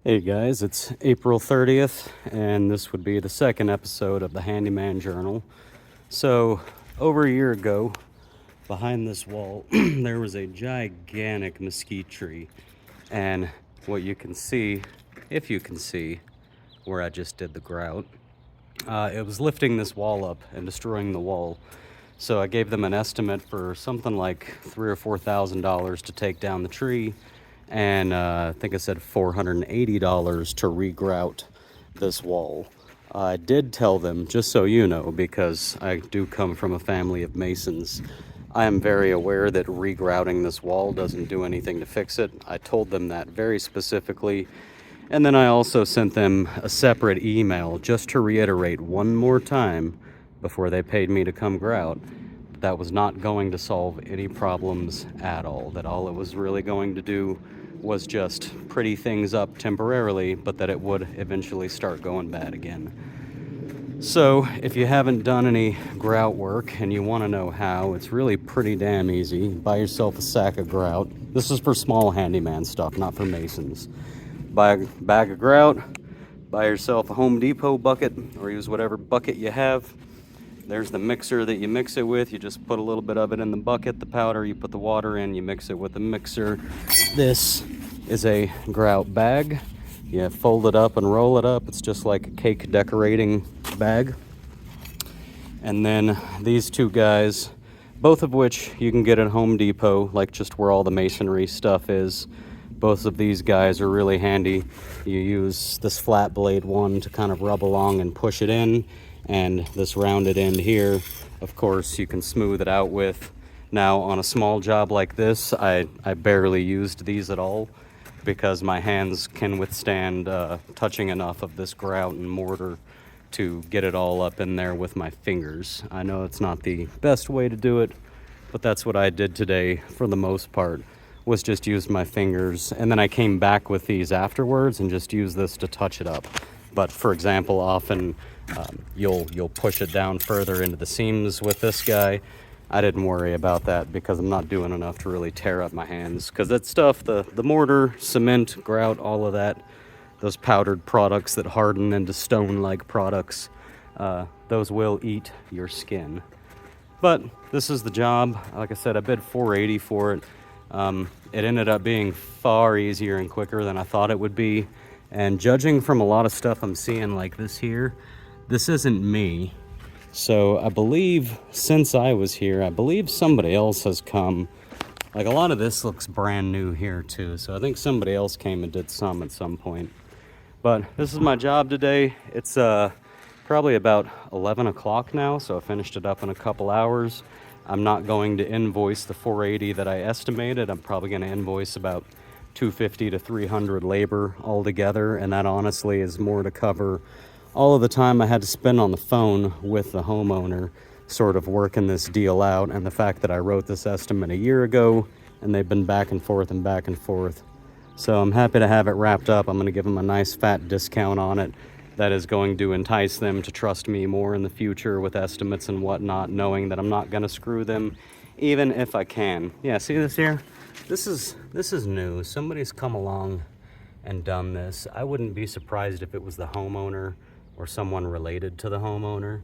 Hey guys, it's April 30th, and this would be the second episode of the Handyman Journal. So, over a year ago, behind this wall, there was a gigantic mesquite tree. And what you can see, if you can see, where I just did the grout, it was lifting this wall up and destroying the wall. So I gave them an estimate for something like $3,000 or $4,000 to take down the tree, and I think I said $480 to re-grout this wall. I did tell them, just so you know, because I do come from a family of masons, I am very aware that re-grouting this wall doesn't do anything to fix it. I told them that very specifically. And then I also sent them a separate email just to reiterate one more time before they paid me to come grout. That was not going to solve any problems at all. That all it was really going to do was just pretty things up temporarily, but that it would eventually start going bad again. So if you haven't done any grout work and you want to know how, it's really pretty damn easy. Buy yourself a sack of grout. This is for small handyman stuff, not for masons. Buy a bag of grout, buy yourself a Home Depot bucket, or use whatever bucket you have. There's the mixer that you mix it with. You just put a little bit of it in the bucket, the powder, you put the water in, you mix it with the mixer. This is a grout bag. You fold it up and roll it up. It's just like a cake decorating bag. And then these two guys, both of which you can get at Home Depot, like just where all the masonry stuff is. Both of these guys are really handy. You use this flat blade one to kind of rub along and push it in, and this rounded end here, of course, you can smooth it out with. Now, on a small job like this, I barely used these at all because my hands can withstand touching enough of this grout and mortar to get it all up in there with my fingers. I know it's not the best way to do it, but that's what I did today for the most part, was just use my fingers. And then I came back with these afterwards and just use this to touch it up. But for example, often you'll push it down further into the seams with this guy. I didn't worry about that because I'm not doing enough to really tear up my hands, because that stuff, the mortar, cement, grout, all of that, those powdered products that harden into stone-like products, those will eat your skin. But this is the job. Like I said, I bid $480 for it. It ended up being far easier and quicker than I thought it would be. And judging from a lot of stuff I'm seeing like this here, this isn't me. So I believe since I was here, I believe somebody else has come. Like a lot of this looks brand new here too. So I think somebody else came and did some at some point. But this is my job today. It's probably about 11 o'clock now. So I finished it up in a couple hours. I'm not going to invoice the $480 that I estimated. I'm probably going to invoice about $250 to $300 labor altogether, and that honestly is more to cover all of the time I had to spend on the phone with the homeowner, sort of working this deal out, and the fact that I wrote this estimate a year ago, and they've been back and forth and back and forth. So I'm happy to have it wrapped up. I'm going to give them a nice fat discount on it. That is going to entice them to trust me more in the future with estimates and whatnot, knowing that I'm not going to screw them, even if I can. Yeah, see this here? This is new. Somebody's come along and done this. I wouldn't be surprised if it was the homeowner or someone related to the homeowner,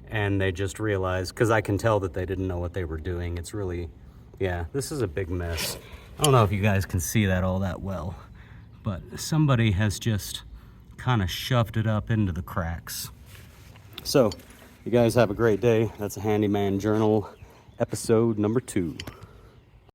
and they just realized, because I can tell that they didn't know what they were doing. It's really, yeah, this is a big mess. I don't know if you guys can see that all that well, but somebody has just kind of shoved it up into the cracks. So you guys have a great day. That's a Handyman Journal episode number 2.